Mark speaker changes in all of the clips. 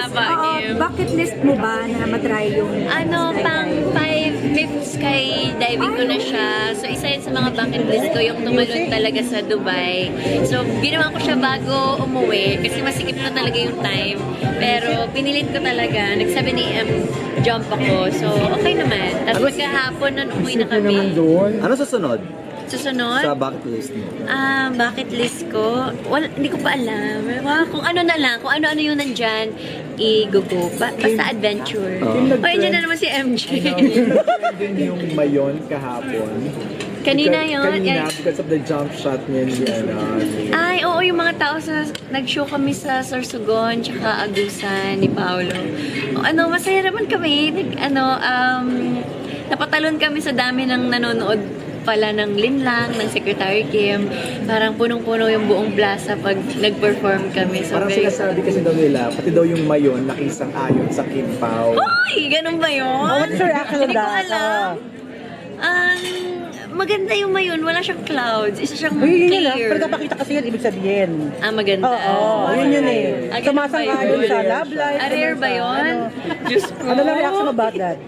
Speaker 1: haba, Kim.
Speaker 2: bucket list mo ba na matry yung
Speaker 1: Pang 5 skydiving ko na siya. So, isa yun sa mga bucket list ko, yung tumalon talaga sa Dubai. So, ginawa ko siya bago umuwi kasi masikip na talaga yung time. Pero, pinilit ko talaga. Nag 7 AM jump ako. So, okay naman. Tapos magkahapon nun umuwi na kami.
Speaker 3: Ano susunod
Speaker 1: Susunod?
Speaker 3: sa bucket list mo?
Speaker 1: Bucket list ko? Hindi ko pa alam. Kung ano na lang, kung ano-ano yung nandyan, i-go. Basta adventure. O, yun na naman si MJ.
Speaker 4: Din yung mayon kahapon.
Speaker 1: Kanina yun.
Speaker 4: Kanina, because of the jump shot niya ni
Speaker 1: Ay, oo, yung mga tao nag-show kami sa Sorsogon, tsaka Agusan ni Paolo. Masaya naman kami. Napatalon kami sa dami ng nanonood pala ng Linlang, ng Secretary Kim. Parang punong-puno yung buong plaza pag nag-perform kami. So,
Speaker 4: parang sinasabi kasi daw nila, pati daw yung mayon nakisang-ayon sa Kim Pao.
Speaker 1: Hoy! Ganun ba yun?
Speaker 5: What's your reaction on
Speaker 1: Hindi ko
Speaker 5: that?
Speaker 1: alam. Maganda yung mayon. Wala siyang clouds. Isa siyang
Speaker 5: Uy, yun lang.
Speaker 1: clear.
Speaker 5: Pero napakita kasi yan, ibig sabihin.
Speaker 1: Maganda.
Speaker 5: Oo, yun eh.
Speaker 1: Ganun ba
Speaker 5: Sumasang-ayon
Speaker 1: yun?
Speaker 5: sa love life.
Speaker 1: Rare ba yun? Diyos ko.
Speaker 5: Ano lang reaction about that?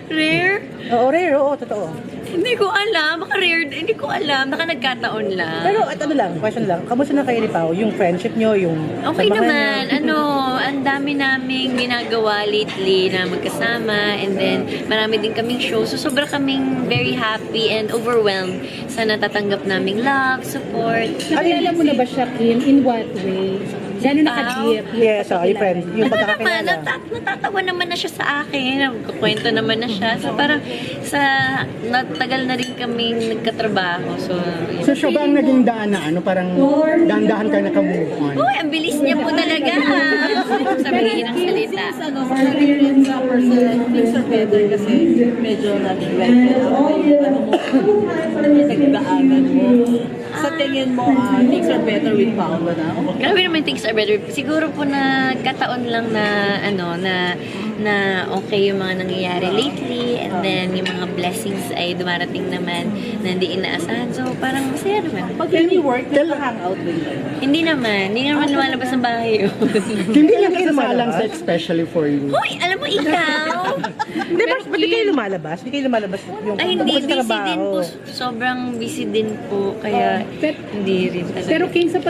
Speaker 1: Rare?
Speaker 5: Oo, rare, oo, totoo.
Speaker 1: Hindi ko alam. Baka rare. Hindi ko alam. Baka nagkataon lang.
Speaker 5: Pero at ano lang, question lang, kamusta na kayo ni Pao? Yung friendship nyo, yung
Speaker 1: Okay
Speaker 5: samahan
Speaker 1: naman.
Speaker 5: nyo?
Speaker 1: Ang dami naming ginagawa lately na magkasama, and then marami din kaming show. So sobra kaming very happy and overwhelmed sa natatanggap naming love, support.
Speaker 6: Nakilala mo na ba siya, Kim? In what way? Gano'n naka-deep?
Speaker 5: Yes, yung friend, yung
Speaker 1: Naman,
Speaker 5: pagkakakilala.
Speaker 1: natatawa naman na siya sa akin. Nagkukwento naman na siya. So parang natagal na rin kami nagkatrabaho. So, yun.
Speaker 7: So siya ba ang naging daan na parang dahan-dahan ka naka-move on?
Speaker 1: Uy, ang bilis niya po talaga. Sabihin ang salita.
Speaker 8: Sa career and sa personal, things are better kasi medyo nag-level up yung nagdaanan mo. Sa tingin mo, things are better with Paolo na?
Speaker 1: Grabe naman things are better. Siguro po na kataon lang na na okay yung mga nangyayari lately, and then yung mga blessings ay dumarating naman na hindi inaasahan. So parang masaya naman.
Speaker 8: Pag any work, nagpa-hangout din kayo?
Speaker 1: Hindi naman lumalabas ng bahay yun.
Speaker 7: Hindi lang kasasalang sa especially for you.
Speaker 1: Hoy, alam mo ikaw?
Speaker 5: Hindi, ba't di kayo lumalabas? Di kayo lumalabas yung
Speaker 1: Ay, hindi.
Speaker 5: bukod sa
Speaker 1: Busy
Speaker 5: trabaho?
Speaker 1: din po. Sobrang busy din po. Kaya hindi rin talaga.
Speaker 6: Pero Kim, sa